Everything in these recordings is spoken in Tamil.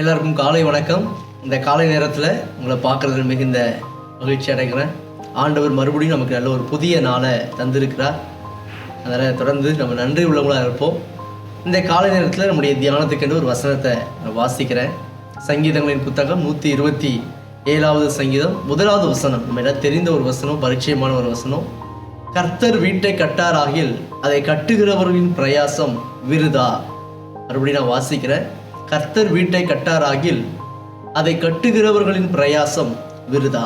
எல்லாருக்கும் காலை வணக்கம். இந்த காலை நேரத்தில் உங்களை பார்க்குறதுல மிகுந்த மகிழ்ச்சி அடைகிறேன். ஆண்டவர் மறுபடியும் நமக்கு நல்ல ஒரு புதிய நாளை தந்திருக்கிறார். அதனால் தொடர்ந்து நம்ம நன்றி உள்ளவங்களாக இருப்போம். இந்த காலை நேரத்தில் நம்முடைய தியானத்துக்கென்று ஒரு வசனத்தை நான் வாசிக்கிறேன். சங்கீதங்களின் புத்தகம் 127வது சங்கீதம் 1வது வசனம். நம்ம எல்லாம் தெரிந்த ஒரு வசனம், பரிச்சயமான ஒரு வசனம். கர்த்தர் வீட்டை கட்டாராகில் அதை கட்டுகிறவர்களின் பிரயாசம் விருதா. மறுபடியும் நான் வாசிக்கிறேன். கர்த்தர் வீட்டை கட்டாராகில் அதை கட்டுகிறவர்களின் பிரயாசம் விருதா.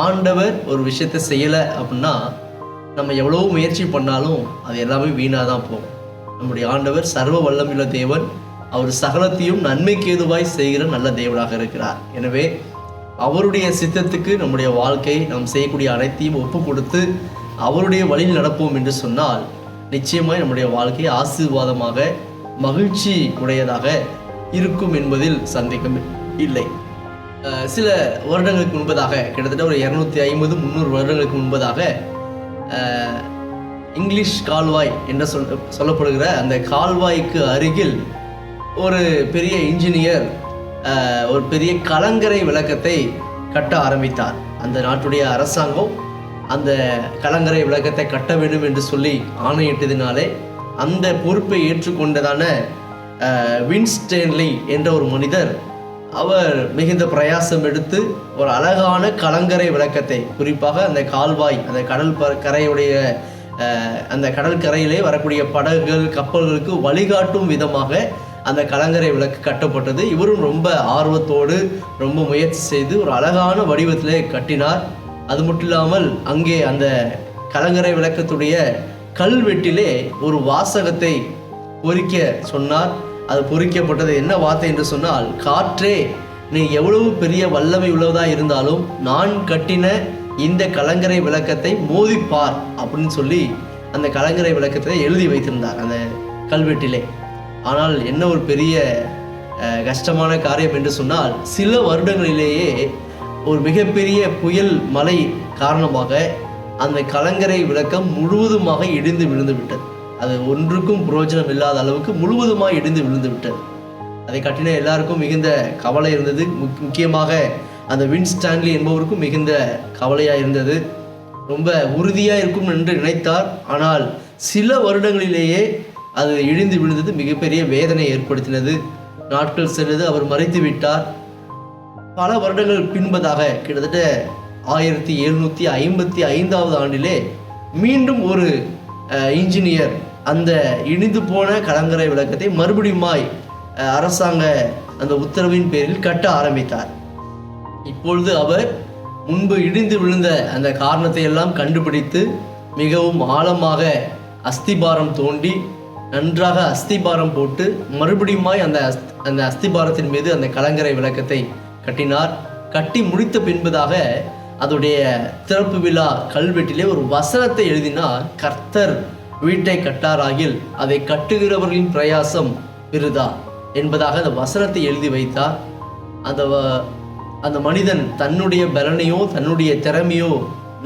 ஆண்டவர் ஒரு விஷயத்தை செய்யலை அப்படின்னா நம்ம எவ்வளோ முயற்சி பண்ணாலும் அது எல்லாமே வீணாக தான் போகும். நம்முடைய ஆண்டவர் சர்வ வல்லமையுள்ள தேவன். அவர் சகலத்தையும் நன்மைக்கு ஏதுவாய் செய்கிற நல்ல தேவனாக இருக்கிறார். எனவே அவருடைய சித்தத்துக்கு நம்முடைய வாழ்க்கை நாம் செய்யக்கூடிய அனைத்தையும் ஒப்பு கொடுத்து அவருடைய வழியில் நடப்போம் என்று சொன்னால் நிச்சயமாய் நம்முடைய வாழ்க்கை ஆசீர்வாதமாக மகிழ்ச்சி உடையதாக இருக்கும் என்பதில் சந்தேகம் இல்லை. சில வருடங்களுக்கு முன்பதாக, கிட்டத்தட்ட ஒரு 250-300 வருடங்களுக்கு முன்பதாக இங்கிலீஷ் கால்வாய் என்று சொல்லப்படுகிற அந்த கால்வாய்க்கு அருகில் ஒரு பெரிய இன்ஜினியர் ஒரு பெரிய கலங்கரை விளக்கத்தை கட்ட ஆரம்பித்தார். அந்த நாட்டுடைய அரசாங்கம் அந்த கலங்கரை விளக்கத்தை கட்ட வேண்டும் என்று சொல்லி ஆணையிட்டதினாலே அந்த பொறுப்பை ஏற்றுக்கொண்டதான வின்ஸ்டேன்லி என்ற ஒரு மனிதர், அவர் மிகுந்த பிரயாசம் எடுத்து ஒரு அழகான கலங்கரை விளக்கத்தை, குறிப்பாக அந்த கால்வாய், அந்த கடல் கரையுடைய அந்த கடல் கரையிலே வரக்கூடிய படகுகள் கப்பல்களுக்கு வழிகாட்டும் விதமாக அந்த கலங்கரை விளக்கு கட்டப்பட்டது. இவரும் ரொம்ப ஆர்வத்தோடு ரொம்ப முயற்சி செய்து ஒரு அழகான வடிவத்திலே கட்டினார். அது மட்டும் இல்லாமல் அங்கே அந்த கலங்கரை விளக்கத்துடைய கல்வெட்டிலே ஒரு வாசகத்தை பொறிக்க சொன்னார். அது பொறிக்கப்பட்டது. என்ன வார்த்தை என்று சொன்னால், காற்றே நீ எவ்வளவு பெரிய வல்லமை உள்ளதாக இருந்தாலும் நான் கட்டின இந்த கலங்கரை விளக்கத்தை மோதிப்பார் அப்படின்னு சொல்லி அந்த கலங்கரை விளக்கத்தை எழுதி வைத்திருந்தார் அந்த கல்வெட்டிலே. ஆனால் என்ன ஒரு பெரிய கஷ்டமான காரியம் என்று சொன்னால், சில வருடங்களிலேயே ஒரு மிகப்பெரிய புயல் மழை காரணமாக அந்த கலங்கரை விளக்கம் முழுவதுமாக இடிந்து விழுந்து விட்டது. அது ஒன்றுக்கும் பிரயோஜனம் இல்லாத அளவுக்கு முழுவதுமாக இடிந்து விழுந்து விட்டது. அதை கட்டின எல்லாருக்கும் மிகுந்த கவலை இருந்தது. முக்கியமாக அந்த வின்ஸ்டான்லி என்பவருக்கும் மிகுந்த கவலையாக இருந்தது. ரொம்ப உறுதியாக இருக்கும் என்று நினைத்தார். ஆனால் சில வருடங்களிலேயே அது இடிந்து விழுந்தது. மிகப்பெரிய வேதனை ஏற்படுத்தினது. நாட்கள் சென்றது. அவர் மறைத்து விட்டார். பல வருடங்கள் பின்பதாக, கிட்டத்தட்ட 1755வது ஆண்டிலே மீண்டும் ஒரு இன்ஜினியர் அந்த இடிந்து போன கலங்கரை விளக்கத்தை மறுபடியுமாய் அரசாங்க அந்த உத்தரவின் பேரில் கட்ட ஆரம்பித்தார். இப்பொழுது அவர் முன்பு இடிந்து விழுந்த அந்த காரணத்தை எல்லாம் கண்டுபிடித்து மிகவும் ஆழமாக அஸ்திபாரம் தோண்டி நன்றாக அஸ்திபாரம் போட்டு மறுபடியுமாய் அந்த அஸ்திபாரத்தின் மீது அந்த கலங்கரை விளக்கத்தை கட்டினார். கட்டி முடித்த பின்பதாக அதோடைய திறப்பு விழா கல்வெட்டிலே ஒரு வசனத்தை எழுதினார். கர்த்தர் வீட்டை கட்டாராகில் அதை கட்டுகிறவர்களின் பிரயாசம் விருதா என்பதாக அந்த வசனத்தை எழுதி வைத்தார். அந்த மனிதன் தன்னுடைய பலனையோ தன்னுடைய திறமையோ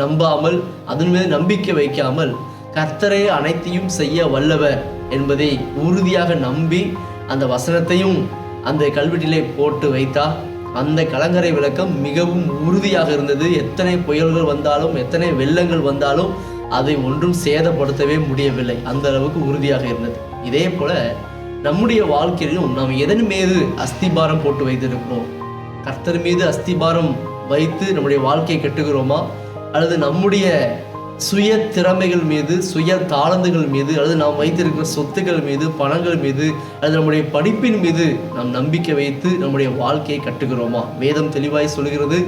நம்பாமல், அதன் மீது நம்பிக்கை வைக்காமல், கர்த்தரே அனைத்தையும் செய்ய வல்லவர் என்பதை உறுதியாக நம்பி அந்த வசனத்தையும் அந்த கல்வெட்டிலே போட்டு வைத்தார். அந்த கலங்கரை விளக்கம் மிகவும் உறுதியாக இருந்தது. எத்தனை புயல்கள் வந்தாலும், எத்தனை வெள்ளங்கள் வந்தாலும் அதை ஒன்றும் சேதப்படுத்தவே முடியவில்லை. அந்த அளவுக்கு உறுதியாக இருந்தது. இதே போல நம்முடைய வாழ்க்கையிலும் நாம் எதன் மீது அஸ்திபாரம் போட்டு வைத்திருக்கிறோம்? கர்த்தர் மீது அஸ்திபாரம் வைத்து நம்முடைய வாழ்க்கையை கட்டுகிறோமா, அல்லது நம்முடைய சுய திறமைகள் மீது, சுய தாளந்துகள் மீது, அல்லது நாம் வைத்திருக்கிற சொத்துக்கள் மீது, பணங்கள் மீது, அல்லது நம்முடைய படிப்பின் மீது நாம் நம்பிக்கை வைத்து நம்முடைய வாழ்க்கையை கட்டுகிறோமா? வேதம் தெளிவாய் சொல்கிறது,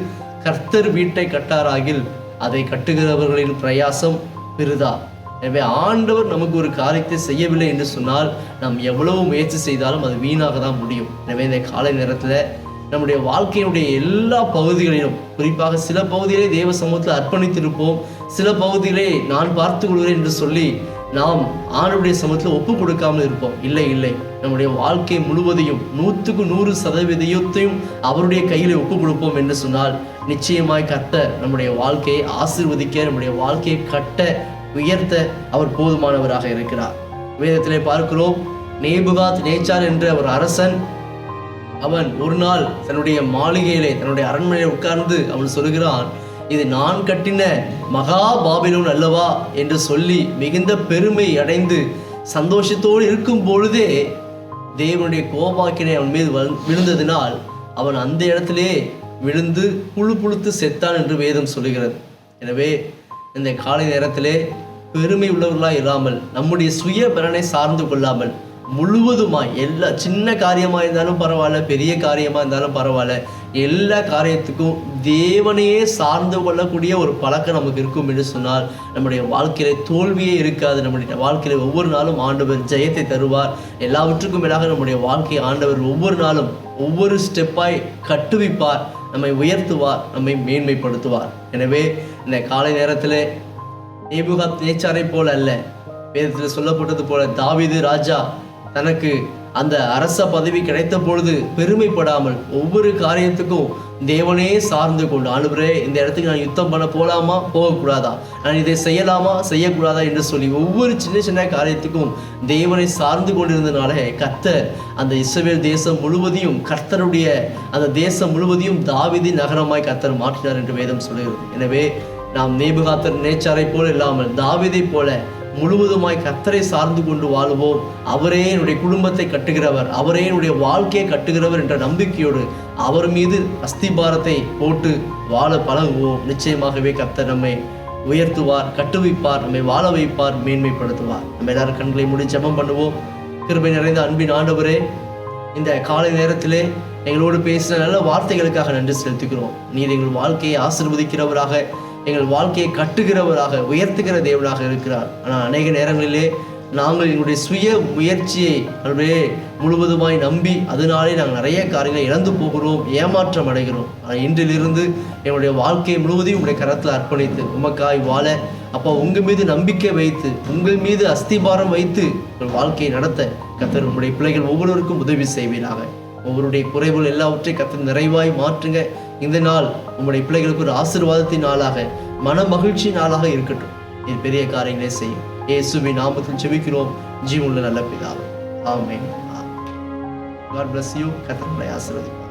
கர்த்தர் வீட்டை கட்டாராகில் அதை கட்டுகிறவர்களின் பிரயாசம் விருதா. எனவே ஆண்டவர் நமக்கு ஒரு காரியத்தை செய்யவில்லை என்று சொன்னால் நாம் எவ்வளவு முயற்சி செய்தாலும் அது வீணாக தான் முடியும். எனவே இந்த காலை நேரத்தில் நம்முடைய வாழ்க்கையினுடைய எல்லா பகுதிகளிலும், குறிப்பாக சில பகுதிகளை தேவ சமூகத்தில் அர்ப்பணித்திருப்போம், சில பகுதிகளை நான் பார்த்து கொள்கிறேன் என்று சொல்லி நாம் ஆண்டவருடைய சமூகத்தில் ஒப்பு கொடுக்காமல் இருப்போம். இல்லை, நம்முடைய வாழ்க்கை முழுவதையும் 100% அவருடைய கையில் ஒப்பு கொடுப்போம் என்று சொன்னால் நிச்சயமாய் கர்த்தர் நம்முடைய வாழ்க்கையை ஆசீர்வதிக்க, நம்முடைய வாழ்க்கையை கட்ட, உயர்த்த அவர் போதுமானவராக இருக்கிறார். வேதத்திலே பார்க்கிறோம், நேபுகாத் நேச்சார் என்ற ஒரு அரசன் அவன் ஒரு நாள் தன்னுடைய மாளிகையிலே தன்னுடைய அரண்மனையில் உட்கார்ந்து அவன் சொல்கிறான், இது நான் கட்டின மகா பாபிலோன் அல்லவா என்று சொல்லி மிகுந்த பெருமை அடைந்து சந்தோஷத்தோடு இருக்கும் பொழுதே தேவனுடைய கோபாக்கினை அவன் மீது விழுந்ததினால் அவன் அந்த இடத்திலே விழுந்து புழுத்து செத்தான் என்று வேதம் சொல்லுகிறது. எனவே இந்த காலை நேரத்திலே பெருமை உள்ளவர்களாக இராமல் நம்முடைய சுய பலனை சார்ந்து கொள்ளாமல் முழுவதுமாய் எல்லா சின்ன காரியமாக இருந்தாலும் பரவாயில்ல, பெரிய காரியமாக இருந்தாலும் பரவாயில்ல, எல்லா காரியத்துக்கும் தேவனையே சார்ந்து கொள்ளக்கூடிய ஒரு பழக்கம் நமக்கு இருக்கும் என்று சொன்னால் நம்முடைய வாழ்க்கையில தோல்வியே இருக்காது. நம்முடைய வாழ்க்கையில ஒவ்வொரு நாளும் ஆண்டவர் ஜெயத்தை தருவார். எல்லாவற்றுக்கும் மேலாக நம்முடைய வாழ்க்கை ஆண்டவர் ஒவ்வொரு நாளும் ஒவ்வொரு ஸ்டெப்பாய் கட்டுவிப்பார், நம்மை உயர்த்துவார், நம்மை மேன்மைப்படுத்துவார். எனவே இந்த காலை நேரத்தில் நேபுகாத்நேச்சாரை போல அல்ல, வேதத்தில் சொல்லப்பட்டது போல தாவீது ராஜா தனக்கு அந்த அரச பதவி கிடைத்த பொழுது பெருமைப்படாமல் ஒவ்வொரு காரியத்துக்கும் தேவனே சார்ந்து கொண்டு, ஆண்டவரே இந்த இடத்துக்கு நான் யுத்தம் பண்ண போகலாமா போகக்கூடாதா, நான் இதை செய்யலாமா செய்யக்கூடாதா என்று சொல்லி ஒவ்வொரு சின்ன சின்ன காரியத்துக்கும் தேவனை சார்ந்து கொண்டிருந்தனால கர்த்தர் அந்த இஸ்ரவேல் தேசம் முழுவதையும் கர்த்தருடைய அந்த தேசம் முழுவதையும் தாவீதின் நகரமாய் கர்த்தர் மாற்றினார் என்று வேதம் சொல்கிறது. எனவே நாம் நேபுகாத்நேச்சாரை போல இல்லாமல் தாவீதை போல முழுவதுமாய் கர்த்தரை சார்ந்து கொண்டு வாழுவோம். அவரே என்னுடைய குடும்பத்தை கட்டுகிறவர், அவரே என்னுடைய வாழ்க்கையை கட்டுகிறவர் என்ற நம்பிக்கையோடு அவர் மீது அஸ்திபாரத்தை போட்டு வாழ பழகுவோம். நிச்சயமாகவே கர்த்தர் நம்மை உயர்த்துவார், கட்டுவிப்பார், நம்மை வாழ வைப்பார், மேன்மைப்படுத்துவார். நம்ம எல்லாரும் கண்களை மூடி ஜெபம் பண்ணுவோம். கிருபை நிறைந்த அன்பின் ஆண்டவரே, இந்த காலை நேரத்திலே எங்களோடு பேசின நல்ல வார்த்தைகளுக்காக நன்றி செலுத்துகிறோம். நீர் எங்கள் வாழ்க்கையை ஆசீர்வதிக்கிறவராக, எங்கள் வாழ்க்கையை கட்டுகிறவராக, உயர்த்துகிற தேவனாக இருக்கிறார். ஆனால் அநேக நேரங்களிலே நாங்கள் எங்களுடைய சுய முயற்சியை முழுவதுமாய் நம்பி அதனாலே நாங்கள் நிறைய காரியங்களை இழந்து போகிறோம், ஏமாற்றம் அடைகிறோம். ஆனால் இன்றிலிருந்து எங்களுடைய வாழ்க்கையை முழுவதையும் உங்களுடைய கரத்தில் அர்ப்பணித்து உமக்காய் வாழ, அப்போ உங்கள் மீது நம்பிக்கை வைத்து, உங்கள் மீது அஸ்திபாரம் வைத்து உங்கள் வாழ்க்கையை நடத்த கர்த்தர் உங்களுடைய பிள்ளைகள் ஒவ்வொருவருக்கும் உதவி செய்வீராக. ஒவ்வொருடைய குறைவுகள் எல்லாவற்றையும் கர்த்தர் நிறைவாய் மாற்றுங்க. இந்த நாள் உங்களுடைய பிள்ளைகளுக்கு ஒரு ஆசீர்வாதத்தின் நாளாக, மன மகிழ்ச்சி நாளாக இருக்கட்டும். இது பெரிய காரியங்களே செய்யும். இயேசுவின் நாமத்தில் ஜெபிக்கிறோம் ஜீவனுள்ள நல்ல பிதாவே, ஆமென். God bless you. கர்த்தர் உங்களை ஆசீர்வதிப்பார்.